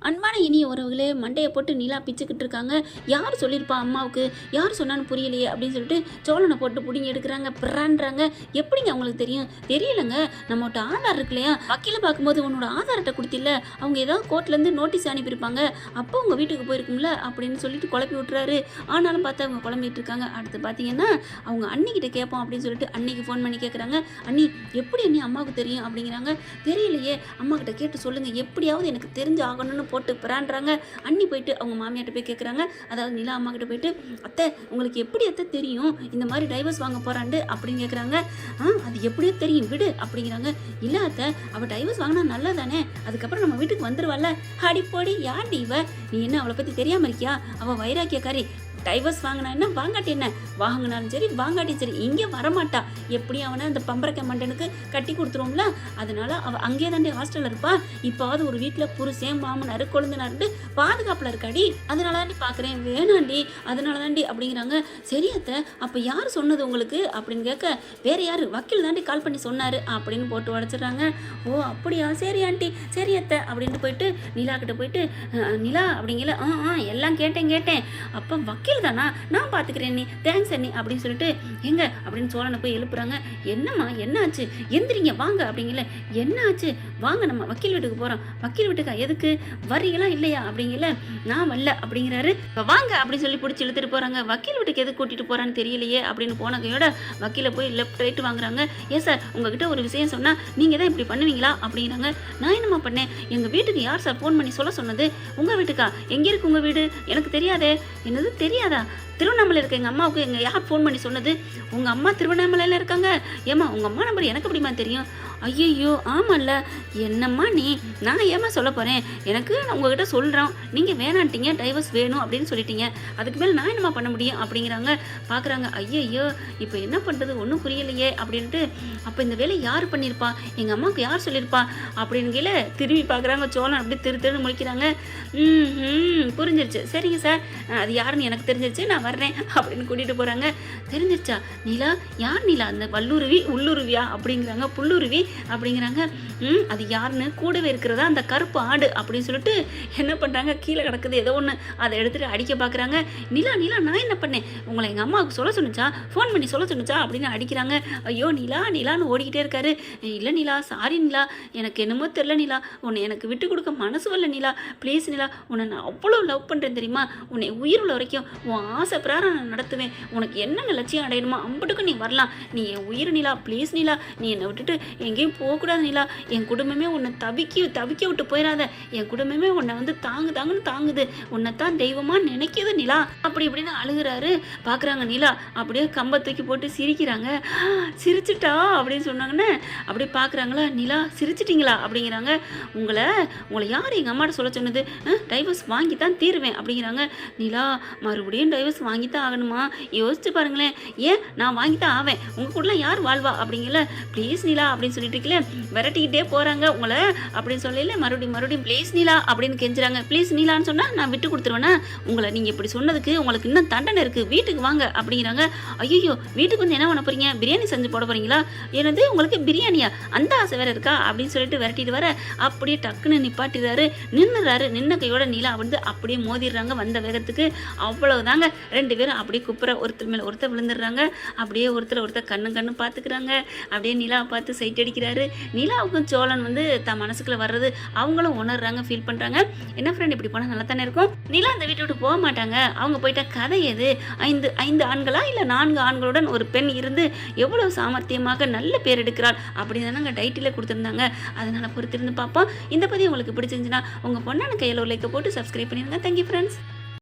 அன்பான இனிய உறவுகளே, மண்டையை போட்டு நிலா பிச்சுக்கிட்டு இருக்காங்க. யார் சொல்லியிருப்பா அம்மாவுக்கு, யார் சொன்னான்னு புரியலையே அப்படின்னு சொல்லிட்டு சோழனை போட்டு பிடிங்கி எடுக்கிறாங்க, பிறான்றாங்க. எப்படிங்க அவங்களுக்கு தெரியும்? தெரியலங்க. நம்மகிட்ட ஆதார் இருக்கு இல்லையா, வக்கீல பார்க்கும்போது உன்னோட ஆதார் அட்டை கொடுத்தில்ல, அவங்க ஏதாவது கோர்ட்லேருந்து நோட்டீஸ் அனுப்பியிருப்பாங்க, அப்போ உங்கள் வீட்டுக்கு போயிருக்கும்ல அப்படின்னு சொல்லிட்டு குழப்பி விட்டுறாரு. ஆனாலும் பார்த்து அவங்க குழம்பிட்டு இருக்காங்க. அடுத்து பார்த்தீங்கன்னா அவங்க அண்ணிக்கிட்ட கேட்போம் அப்படின்னு சொல்லிட்டு அன்னிக்கு ஃபோன் பண்ணி கேட்குறாங்க. அண்ணி எப்படி அண்ணி அம்மாவுக்கு தெரியும் அப்படிங்கிறாங்க. தெரியலையே, அம்மா கிட்ட கேட்டு சொல்லுங்கள், எப்படியாவது எனக்கு தெரிஞ்சு ஆகணும்னு போட்டு பிறான்றாங்க. அண்ணி போயிட்டு அவங்க மாமியார்ட்ட போய் கேட்குறாங்க. அதாவது நிலா அம்மா கிட்ட போயிட்டு, அத்தை உங்களுக்கு எப்படி அத்தை தெரியும் இந்த மாதிரி டைவர்ஸ் வாங்க போகிறாண்டு அப்படின்னு கேட்குறாங்க. அது எப்படியோ தெரியும் விடு அப்படிங்கிறாங்க. இல்லை அத்தை, அவள் டைவர்ஸ் வாங்கினா நல்லா தானே, அதுக்கப்புறம் நம்ம வீட்டுக்கு வந்துடுவாள்ல. அடிப்போடி யாண்டி இவ, நீ என்ன அவளை பற்றி தெரியாமல் இருக்கியா? அவள் வைராக்கியக்காரி. டைவர்ஸ் வாங்கினா என்ன, வாங்காட்டி என்ன, வாங்கினாலும் சரி வாங்காட்டி சரி இங்கே வரமாட்டா. எப்படி அவனை அந்த பம்பரக்க மண்டனுக்கு கட்டி கொடுத்துருவோம்ல, அதனால அவள் அங்கேயே தாண்டி ஹாஸ்டலில் இருப்பா. இப்போவாது ஒரு வீட்டில் புருஷன் மாமனார் கொழுந்தனார்ட்டு பாதுகாப்பில் இருக்காடி, அதனால தாண்டி பார்க்குறேன், வேணாண்டி அதனால தாண்டி அப்படிங்கிறாங்க. சரியத்த, அப்போ யார் சொன்னது உங்களுக்கு அப்படின்னு கேட்க, வேறு யார், வக்கீல் தாண்டி கால் பண்ணி சொன்னார் அப்படின்னு போட்டு உடச்சிடுறாங்க. ஓ அப்படியா, சரி ஆண்டி சரியத்த அப்படின்ட்டு போயிட்டு நிலா கிட்ட போயிட்டு, நிலா அப்படிங்கல, எல்லாம் கேட்டேன் அப்போ வக்கீல் தானா, நான் பார்த்துக்கிறேன் நீ, தேங்க்ஸ் அண்ணி அப்படின்னு சொல்லிட்டு, எங்க அப்படின்னு சோழனை போய் எழுப்புறாங்க. என்னம்மா என்னாச்சு, எந்திரிங்க வாங்க அப்படிங்கல. என்ன ஆச்சு, வாங்க நம்ம வக்கீல் வீட்டுக்கு போகிறோம். வக்கீல் வீட்டுக்கா, எதுக்கு வரீங்களா இல்லையா அப்படிங்கல. நான் வரல அப்படிங்கிறாரு. இப்போ வாங்க அப்படின்னு சொல்லி பிடிச்சி இழுத்துட்டு போகிறாங்க. வக்கீல் வீட்டுக்கு எது கூட்டிகிட்டு போகிறான்னு தெரியலையே அப்படின்னு போன கையோட வக்கீலை போய் லெஃப்ட் ரைட்டு வாங்குறாங்க. ஏன் சார், உங்ககிட்ட ஒரு விஷயம் சொன்னால் நீங்கள் தான் இப்படி பண்ணுவீங்களா அப்படிங்கிறாங்க. நான் என்னம்மா பண்ணேன், எங்கள் வீட்டுக்கு யார் சார் ஃபோன் பண்ணி சொல்ல சொன்னது? உங்கள் வீட்டுக்கா, எங்கே இருக்கு உங்கள் வீடு, எனக்கு தெரியாதே. என்னது தெரியாதா? திருவண்ணாமலை இருக்க எங்கள் அம்மாவுக்கு எங்கள் யார் ஃபோன் பண்ணி சொன்னது? உங்கள் அம்மா திருவண்ணாமலையில் இருக்காங்க. ஏம்மா உங்கள் அம்மா நம்பர் எனக்கு எப்படிமா தெரியும்? ஐயோ ஆமாம்ல, என்னம்மா நீ, நான் ஏமா சொல்ல போகிறேன், எனக்கு உங்ககிட்ட சொல்கிறோம், நீங்கள் வேணான்ட்டீங்க, டைவர்ஸ் வேணும் அப்படின்னு சொல்லிட்டீங்க, அதுக்கு மேலே நான் என்னம்மா பண்ண முடியும் அப்படிங்கிறாங்க. பார்க்குறாங்க. ஐயோ இப்போ என்ன பண்ணுறது, ஒன்றும் புரியலையே அப்படின்ட்டு. அப்போ இந்த வேலை யார் பண்ணியிருப்பா, எங்கள் அம்மாவுக்கு யார் சொல்லியிருப்பா அப்படின்னு கீழே திரும்பி பார்க்குறாங்க. சோழன் அப்படி திரு முழிக்கிறாங்க. புரிஞ்சிருச்சு, சரிங்க சார், அது யாருன்னு எனக்கு தெரிஞ்சிருச்சு, நான் வர்றேன் அப்படின்னு கூட்டிகிட்டு போகிறாங்க. தெரிஞ்சிருச்சா நிலா, யார் நிலா, அந்த வல்லுருவி உள்ளுருவியா அப்படிங்கிறாங்க. புல்லுருவி அப்படிங்கிறாங்க. அது யாருன்னு கூடவே இருக்கிறதா அந்த கருப்பு ஆடு அப்படின்னு சொல்லிட்டு என்ன பண்ணுறாங்க, கீழே கிடக்குது ஏதோ ஒன்று, அதை எடுத்துகிட்டு அடிக்க பார்க்குறாங்க. நிலா நான் என்ன பண்ணேன், உங்களை எங்கள் அம்மாவுக்கு சொல்ல சொன்னிச்சா, ஃபோன் பண்ணி சொல்ல சொன்னிச்சா அப்படின்னு அடிக்கிறாங்க. ஐயோ நிலான்னு ஓடிக்கிட்டே இருக்காரு. இல்லை நிலா, சாரி நிலா, எனக்கு என்னமோ தெரில நிலா, உன்னை எனக்கு விட்டு கொடுக்க மனசு வரல நிலா, ப்ளீஸ் நிலா, உன்னை நான் அவ்வளோ லவ் பண்ணுறேன் தெரியுமா, உன்னை உயிர் உள்ள வரைக்கும் உன் ஆசை பிரகாரம் நான் நடத்துவேன், உனக்கு என்னென்ன லட்சியம் அடையணுமா அம்பட்டுக்கு நீ வரலாம், நீ என் உயிர் நிலா, ப்ளீஸ் நிலா, நீ என்னை விட்டுட்டு எங்கேயும் போகக்கூடாது நிலா, என் குடும்பமே உன்னை தவிக்க விட்டு போயிடாத, என் குடும்பமே உன்னை வந்து தாங்குன்னு தாங்குது, உன்னை தான் தெய்வமாக நினைக்கிது நிலா அப்படி இப்படின்னு அழுகிறாரு. பார்க்குறாங்க. நிலா அப்படியே கம்பை தூக்கி போட்டு சிரிக்கிறாங்க. சிரிச்சிட்டா அப்படின்னு சொன்னாங்கன்னு அப்படியே பார்க்குறாங்களா. நிலா சிரிச்சிட்டிங்களா அப்படிங்கிறாங்க. உங்களை யார் எங்கள் அம்மாட்ட சொல்ல சொன்னது, டைவர்ஸ் வாங்கி தான் தீருவேன் அப்படிங்கிறாங்க. நிலா மறுபடியும் டைவர்ஸ் வாங்கி தான் ஆகணுமா, யோசிச்சு பாருங்களேன், ஏன் நான் வாங்கி தான் ஆவேன், உங்கள் கூடலாம் யார் வாழ்வா அப்படிங்கல, ப்ளீஸ் நிலா அப்படின்னு சொல்லிட்டு இருக்கல, விரட்டிக்கிட்டே போகிறாங்க உங்களை அப்படின்னு சொல்லல. மறுபடியும் ப்ளீஸ் நிலா அப்படின்னு கெஞ்சுறாங்க. ப்ளீஸ் நிலான்னு சொன்னால் நான் விட்டு கொடுத்துருவேன்னா, உங்களை நீங்கள் இப்படி சொன்னதுக்கு உங்களுக்கு இன்னும் தண்டனை இருக்குது, வீட்டுக்கு வாங்க அப்படிங்கிறாங்க. ஐயோ வீட்டுக்கு வந்து என்ன பண்ண போகிறீங்க, பிரியாணி செஞ்சு போட போகிறீங்களா, எனது உங்களுக்கு பிரியாணியா, அந்த ஆசை வேறு இருக்கா அப்படின்னு சொல்லிட்டு விரட்டிட்டு வர அப்படியே டக்குன்னு நிப்பாட்டிடுறாரு. நின்ன கையோட நிலா வந்து அப்படியே மோதிடுறாங்க வந்த வேகத்துக்கு. அவ்வளவுதாங்க, ரெண்டு பேரும் அப்படியே குப்புற ஒருத்தர் மேலே ஒருத்தர் விழுந்துடுறாங்க. அப்படியே ஒருத்தர் கண்ணு பார்த்துக்கிறாங்க. அப்படியே நிலாவை பார்த்து சைட் அடிக்கிறாரு. நிலாவுக்கும் சோழன் வந்து தன் மனசுக்குள்ள வர்றது அவங்களும் உணர்றாங்க, ஃபீல் பண்ணுறாங்க. என்ன ஃப்ரெண்ட், இப்படி போனால் நல்லா தானே இருக்கும். நிலா அந்த வீட்டை விட்டு போக மாட்டாங்க. அவங்க போயிட்டா கதை எது, ஐந்து ஆண்களா இல்லை 4 ஆண்களுடன் ஒரு பெண் இருந்து எவ்வளவு சாமர்த்தியமாக நல்ல பேர் எடுக்கிறாள் அப்படின்னு தானே டைட்டில் கொடுத்துருந்தாங்க. அதனால பொறுத்திருந்து பார்ப்போம். இந்த பதிவு உங்களுக்கு பிடிச்சிருந்துச்சுன்னா உங்கள் பொண்ணான கையில் ஒரு லைக்கை போட்டு சப்ஸ்கிரைப் பண்ணிடுங்க. Thank you friends.